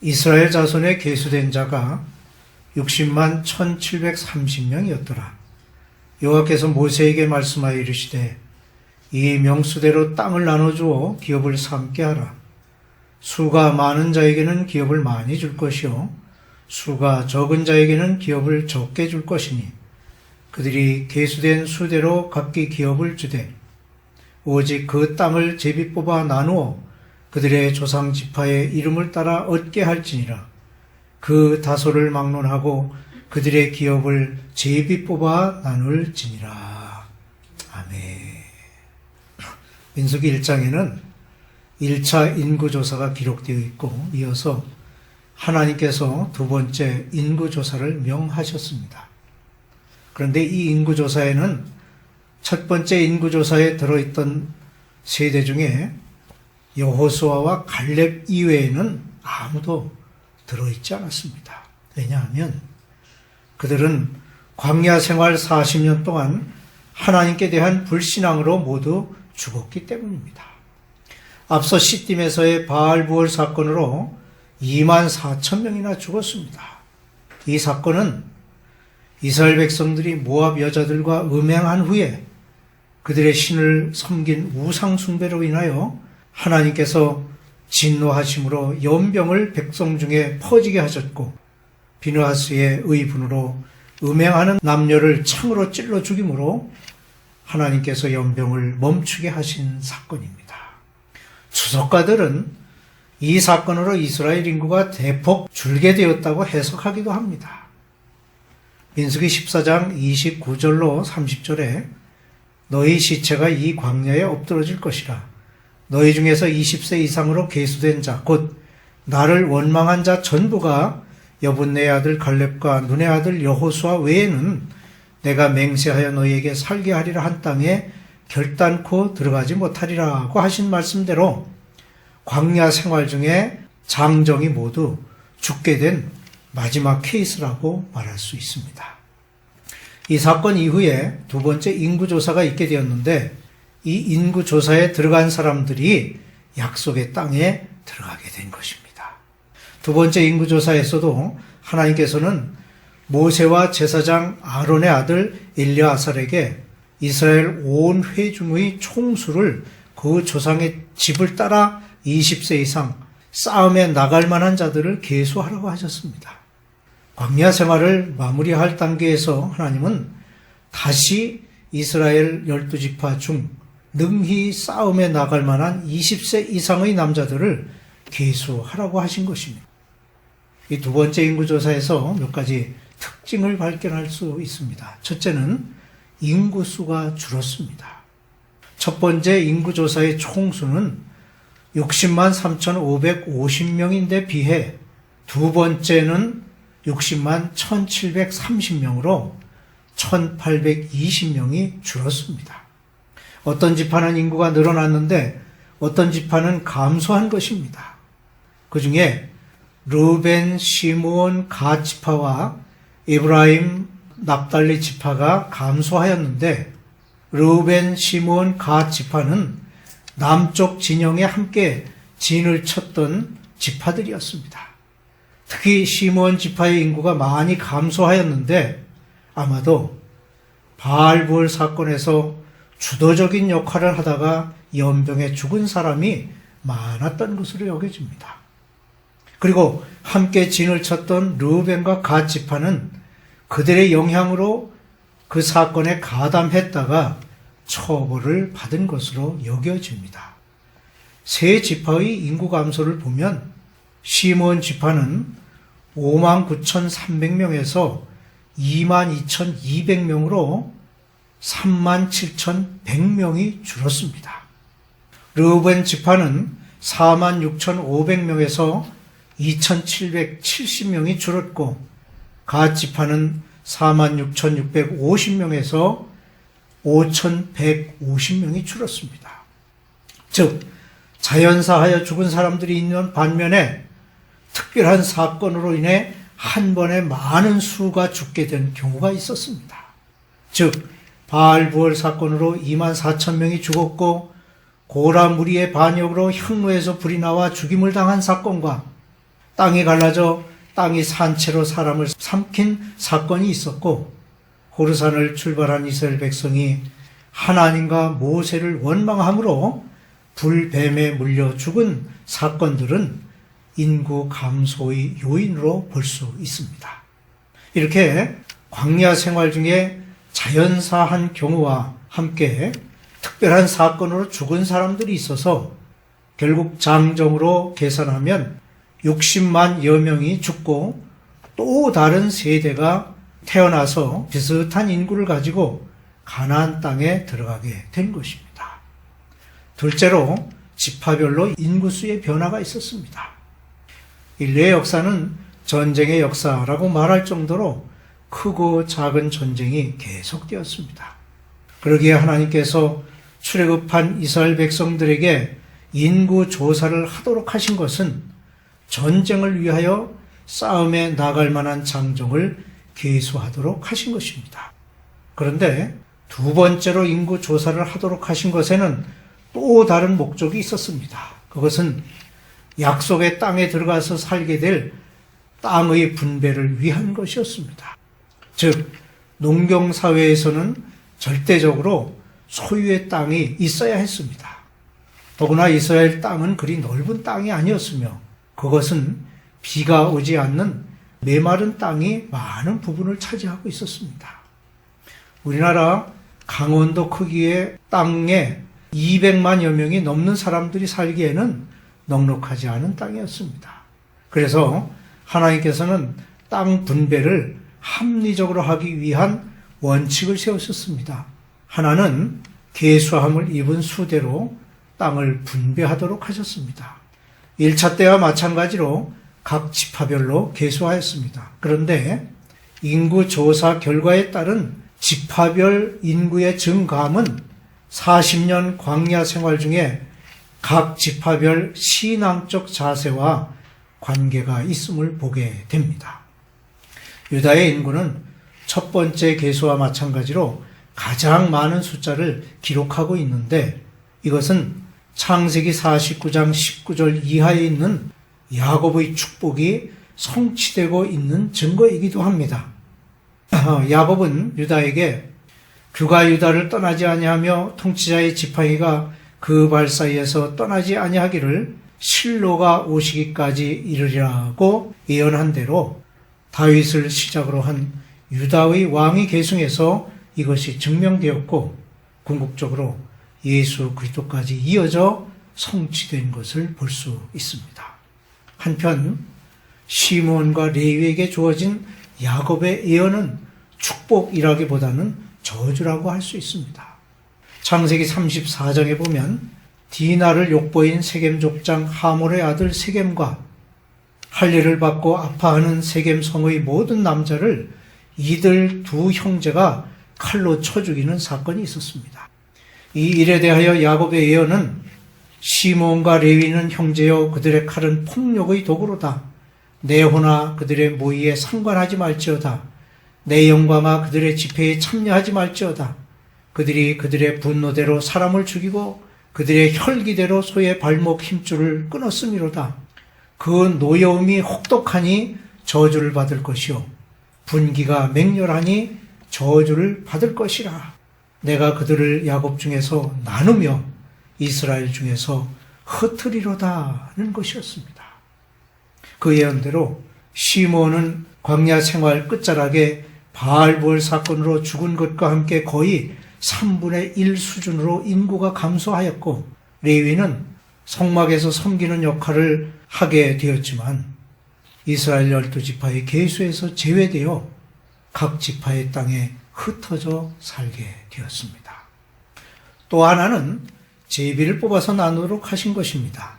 이스라엘 자손에 계수된 자가 60만 1730명이었더라. 여호와께서 모세에게 말씀하여 이르시되 이 명수대로 땅을 나눠주어 기업을 삼게 하라. 수가 많은 자에게는 기업을 많이 줄 것이요 수가 적은 자에게는 기업을 적게 줄 것이니 그들이 계수된 수대로 각기 기업을 주되 오직 그 땅을 제비 뽑아 나누어 그들의 조상 지파의 이름을 따라 얻게 할지니라. 그 다소를 막론하고 그들의 기업을 제비 뽑아 나눌지니라. 아멘. 민수기 1장에는 1차 인구조사가 기록되어 있고 이어서 하나님께서 두 번째 인구조사를 명하셨습니다. 그런데 이 인구조사에는 첫 번째 인구조사에 들어있던 세대 중에 여호수아와 갈렙 이외에는 아무도 들어있지 않았습니다. 왜냐하면 그들은 광야 생활 40년 동안 하나님께 대한 불신앙으로 모두 죽었기 때문입니다. 앞서 시딤에서의 바알부월 사건으로 2만 4천 명이나 죽었습니다. 이 사건은 이스라엘 백성들이 모압 여자들과 음행한 후에 그들의 신을 섬긴 우상 숭배로 인하여 하나님께서 진노하심으로 연병을 백성 중에 퍼지게 하셨고 비느하스의 의분으로 음행하는 남녀를 창으로 찔러 죽임으로 하나님께서 연병을 멈추게 하신 사건입니다. 추석가들은 이 사건으로 이스라엘 인구가 대폭 줄게 되었다고 해석하기도 합니다. 민수기 14장 29절로 30절에 너희 시체가 이 광야에 엎드러질 것이라. 너희 중에서 20세 이상으로 계수된 자, 곧 나를 원망한 자 전부가 여분네 아들 갈렙과 눈의 아들 여호수아 외에는 내가 맹세하여 너희에게 살게 하리라 한 땅에 결단코 들어가지 못하리라고 하신 말씀대로 광야 생활 중에 장정이 모두 죽게 된 마지막 케이스라고 말할 수 있습니다. 이 사건 이후에 두 번째 인구조사가 있게 되었는데 이 인구조사에 들어간 사람들이 약속의 땅에 들어가게 된 것입니다. 두 번째 인구조사에서도 하나님께서는 모세와 제사장 아론의 아들 엘르아살에게 이스라엘 온 회중의 총수를 그 조상의 집을 따라 20세 이상 싸움에 나갈 만한 자들을 계수하라고 하셨습니다. 광야 생활을 마무리할 단계에서 하나님은 다시 이스라엘 12지파 중 능히 싸움에 나갈 만한 20세 이상의 남자들을 계수하라고 하신 것입니다. 이 두 번째 인구조사에서 몇 가지 특징을 발견할 수 있습니다. 첫째는 인구수가 줄었습니다. 첫 번째 인구조사의 총수는 60만 3,550명인데 비해 두 번째는 60만 1,730명으로 1,820명이 줄었습니다. 어떤 지파는 인구가 늘어났는데 어떤 지파는 감소한 것입니다. 그 중에 르벤, 시므온, 갓 지파와 에브라임, 납달리 지파가 감소하였는데 르벤, 시므온, 갓 지파는 남쪽 진영에 함께 진을 쳤던 지파들이었습니다. 특히 시므온 지파의 인구가 많이 감소하였는데 아마도 바알부월 사건에서 주도적인 역할을 하다가 연병에 죽은 사람이 많았던 것으로 여겨집니다. 그리고 함께 진을 쳤던 르벤과 갓 지파는 그들의 영향으로 그 사건에 가담했다가 처벌을 받은 것으로 여겨집니다. 세 지파의 인구 감소를 보면 시므온 지파는 59,300명에서 22,200명으로 37,100명이 줄었습니다. 르벤 지파는 46,500명에서 2,770명이 줄었고 갓 지파는 46,650명에서 5,150명이 줄었습니다. 즉 자연사하여 죽은 사람들이 있는 반면에 특별한 사건으로 인해 한 번에 많은 수가 죽게 된 경우가 있었습니다. 즉 바알부월 사건으로 2만 4천 명이 죽었고 고라 무리의 반역으로 향로에서 불이 나와 죽임을 당한 사건과 땅이 갈라져 땅이 산채로 사람을 삼킨 사건이 있었고, 호르산을 출발한 이스라엘 백성이 하나님과 모세를 원망함으로 불뱀에 물려 죽은 사건들은 인구 감소의 요인으로 볼 수 있습니다. 이렇게 광야 생활 중에 자연사한 경우와 함께 특별한 사건으로 죽은 사람들이 있어서 결국 장정으로 계산하면 60만여 명이 죽고 또 다른 세대가 태어나서 비슷한 인구를 가지고 가나안 땅에 들어가게 된 것입니다. 둘째로 지파별로 인구수의 변화가 있었습니다. 인류의 역사는 전쟁의 역사라고 말할 정도로 크고 작은 전쟁이 계속되었습니다. 그러기에 하나님께서 출애굽한 이스라엘 백성들에게 인구 조사를 하도록 하신 것은 전쟁을 위하여 싸움에 나갈 만한 장정을 계수하도록 하신 것입니다. 그런데 두 번째로 인구 조사를 하도록 하신 것에는 또 다른 목적이 있었습니다. 그것은 약속의 땅에 들어가서 살게 될 땅의 분배를 위한 것이었습니다. 즉, 농경사회에서는 절대적으로 소유의 땅이 있어야 했습니다. 더구나 이스라엘 땅은 그리 넓은 땅이 아니었으며 그것은 비가 오지 않는 메마른 땅이 많은 부분을 차지하고 있었습니다. 우리나라 강원도 크기의 땅에 200만여 명이 넘는 사람들이 살기에는 넉넉하지 않은 땅이었습니다. 그래서 하나님께서는 땅 분배를 합리적으로 하기 위한 원칙을 세우셨습니다. 하나는 계수함을 입은 수대로 땅을 분배하도록 하셨습니다. 1차 때와 마찬가지로 각 지파별로 계수하였습니다. 그런데 인구 조사 결과에 따른 지파별 인구의 증가함은 40년 광야 생활 중에 각 지파별 신앙적 자세와 관계가 있음을 보게 됩니다. 유다의 인구는 첫 번째 계수와 마찬가지로 가장 많은 숫자를 기록하고 있는데 이것은 창세기 49장 19절 이하에 있는 야곱의 축복이 성취되고 있는 증거이기도 합니다. 야곱은 유다에게 그가 유다를 떠나지 아니하며 통치자의 지팡이가 그 발 사이에서 떠나지 아니하기를 실로가 오시기까지 이르리라고 예언한 대로 다윗을 시작으로 한 유다의 왕위 계승에서 이것이 증명되었고 궁극적으로 예수 그리스도까지 이어져 성취된 것을 볼 수 있습니다. 한편 시므온과 레위에게 주어진 야곱의 예언은 축복이라기보다는 저주라고 할 수 있습니다. 창세기 34장에 보면 디나를 욕보인 세겜 족장 하몰의 아들 세겜과 할례를 받고 아파하는 세겜 성의 모든 남자를 이들 두 형제가 칼로 쳐 죽이는 사건이 있었습니다. 이 일에 대하여 야곱의 예언은 시므온과 레위는 형제여 그들의 칼은 폭력의 도구로다. 내 호나 그들의 모의에 상관하지 말지어다. 내 영광아 그들의 집회에 참여하지 말지어다. 그들이 그들의 분노대로 사람을 죽이고 그들의 혈기대로 소의 발목 힘줄을 끊었음이로다. 그 노여움이 혹독하니 저주를 받을 것이요 분기가 맹렬하니 저주를 받을 것이라. 내가 그들을 야곱 중에서 나누며 이스라엘 중에서 흩으리로다는 것이었습니다. 그 예언대로 시므온은 광야 생활 끝자락에 바알부얼 사건으로 죽은 것과 함께 거의 3분의 1 수준으로 인구가 감소하였고 레위는 성막에서 섬기는 역할을 하게 되었지만 이스라엘 12지파의 계수에서 제외되어 각 지파의 땅에 흩어져 살게 되었습니다. 또 하나는 제비를 뽑아서 나누도록 하신 것입니다.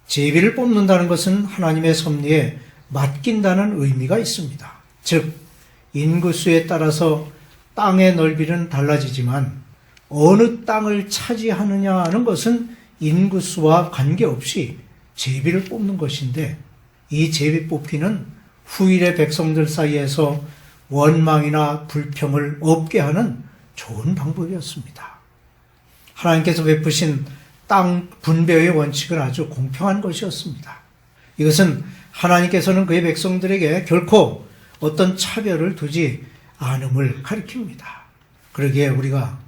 제비를 뽑는다는 것은 하나님의 섭리에 맡긴다는 의미가 있습니다. 즉 인구수에 따라서 땅의 넓이는 달라지지만 어느 땅을 차지하느냐는 것은 인구수와 관계없이 제비를 뽑는 것인데 이 제비 뽑기는 후일의 백성들 사이에서 원망이나 불평을 없게 하는 좋은 방법이었습니다. 하나님께서 베푸신 땅 분배의 원칙은 아주 공평한 것이었습니다. 이것은 하나님께서는 그의 백성들에게 결코 어떤 차별을 두지 않음을 가리킵니다. 그러기에 우리가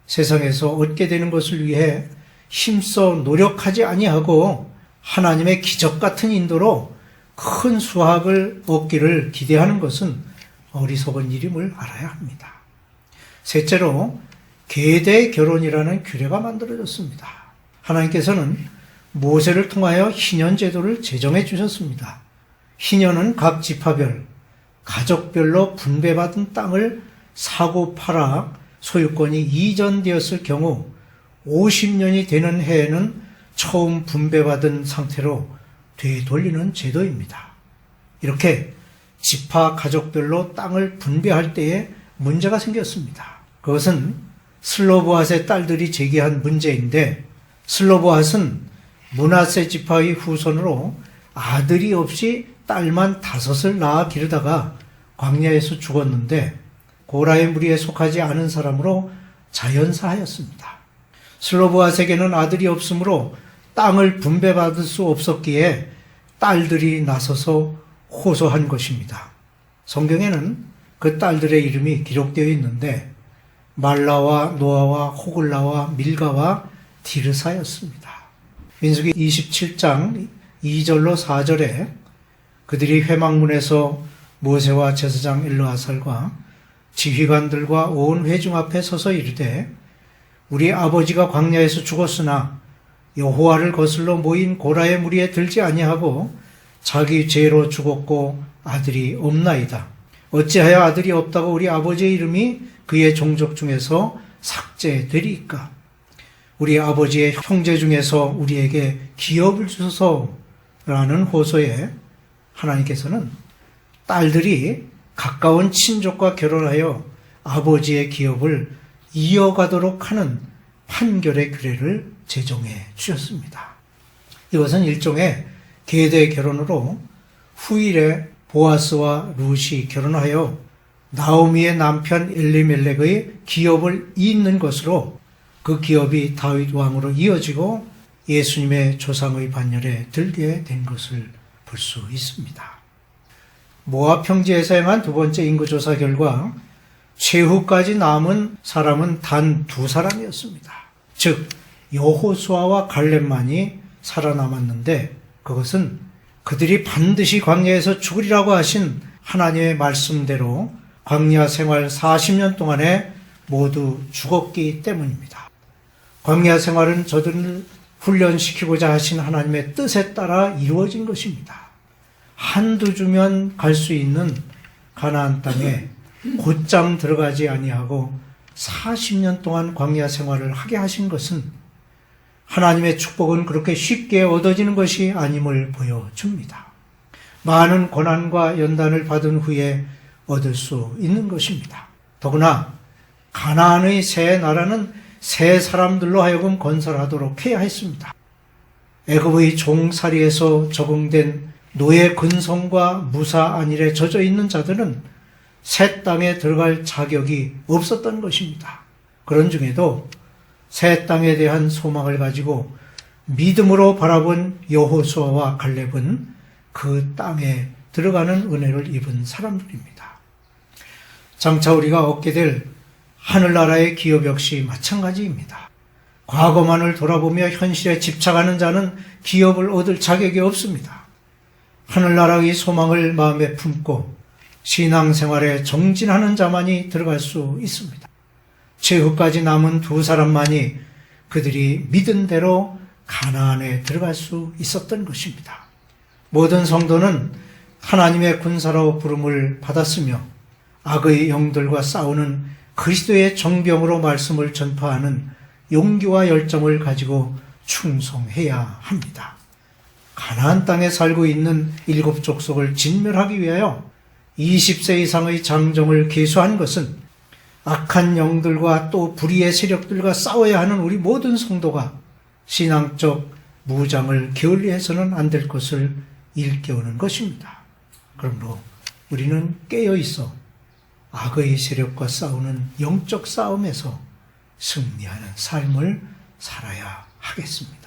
세상에서 얻게 되는 것을 위해 힘써 노력하지 아니하고 하나님의 기적 같은 인도로 큰 수확을 얻기를 기대하는 것은 어리석은 일임을 알아야 합니다. 셋째로 계대 결혼이라는 규례가 만들어졌습니다. 하나님께서는 모세를 통하여 희년제도를 제정해 주셨습니다. 희년은 각 지파별, 가족별로 분배받은 땅을 사고 팔아 소유권이 이전되었을 경우 50년이 되는 해에는 처음 분배받은 상태로 되돌리는 제도입니다. 이렇게 지파 가족별로 땅을 분배할 때에 문제가 생겼습니다. 그것은 슬로보앗의 딸들이 제기한 문제인데, 슬로보앗은 므낫세 지파의 후손으로 아들이 없이 딸만 5을 낳아 기르다가 광야에서 죽었는데 고라의 무리에 속하지 않은 사람으로 자연사하였습니다. 슬로보앗에게는 아들이 없으므로 땅을 분배받을 수 없었기에 딸들이 나서서 호소한 것입니다. 성경에는 그 딸들의 이름이 기록되어 있는데 말라와 노아와 호글라와 밀가와 디르사였습니다. 민수기 27장 2절로 4절에 그들이 회막문에서 모세와 제사장 엘르아살과 지휘관들과 온 회중 앞에 서서 이르되 우리 아버지가 광야에서 죽었으나 여호와를 거슬러 모인 고라의 무리에 들지 아니하고 자기 죄로 죽었고 아들이 없나이다. 어찌하여 아들이 없다고 우리 아버지의 이름이 그의 종족 중에서 삭제되리이까? 우리 아버지의 형제 중에서 우리에게 기업을 주소서라는 호소에 하나님께서는 딸들이 가까운 친족과 결혼하여 아버지의 기업을 이어가도록 하는 판결의 규례를 제정해 주셨습니다. 이것은 일종의 계대 결혼으로 후일에 보아스와 룻이 결혼하여 나오미의 남편 엘리멜렉의 기업을 잇는 것으로 그 기업이 다윗 왕으로 이어지고 예수님의 조상의 반열에 들게 된 것을 볼 수 있습니다. 모압 평지에서 행한 두 번째 인구조사 결과 최후까지 남은 사람은 단 2사람이었습니다. 즉 여호수아와 갈렙만이 살아남았는데 그것은 그들이 반드시 광야에서 죽으리라고 하신 하나님의 말씀대로 광야 생활 40년 동안에 모두 죽었기 때문입니다. 광야 생활은 저들을 훈련시키고자 하신 하나님의 뜻에 따라 이루어진 것입니다. 한두 주면 갈 수 있는 가나안 땅에 곧장 들어가지 아니하고 40년 동안 광야 생활을 하게 하신 것은 하나님의 축복은 그렇게 쉽게 얻어지는 것이 아님을 보여줍니다. 많은 고난과 연단을 받은 후에 얻을 수 있는 것입니다. 더구나 가나안의 새 나라는 새 사람들로 하여금 건설하도록 해야 했습니다. 애굽의 종살이에서 적응된 노예 근성과 무사 안일에 젖어 있는 자들은 새 땅에 들어갈 자격이 없었던 것입니다. 그런 중에도 새 땅에 대한 소망을 가지고 믿음으로 바라본 여호수아와 갈렙은 그 땅에 들어가는 은혜를 입은 사람들입니다. 장차 우리가 얻게 될 하늘나라의 기업 역시 마찬가지입니다. 과거만을 돌아보며 현실에 집착하는 자는 기업을 얻을 자격이 없습니다. 하늘나라의 소망을 마음에 품고 신앙생활에 정진하는 자만이 들어갈 수 있습니다. 최후까지 남은 2사람만이 그들이 믿은 대로 가나안에 들어갈 수 있었던 것입니다. 모든 성도는 하나님의 군사로 부름을 받았으며 악의 영들과 싸우는 그리스도의 정병으로 말씀을 전파하는 용기와 열정을 가지고 충성해야 합니다. 가나안 땅에 살고 있는 7 족속을 진멸하기 위하여 20세 이상의 장정을 계수한 것은 악한 영들과 또 불의의 세력들과 싸워야 하는 우리 모든 성도가 신앙적 무장을 게을리해서는 안 될 것을 일깨우는 것입니다. 그러므로 우리는 깨어있어 악의 세력과 싸우는 영적 싸움에서 승리하는 삶을 살아야 하겠습니다.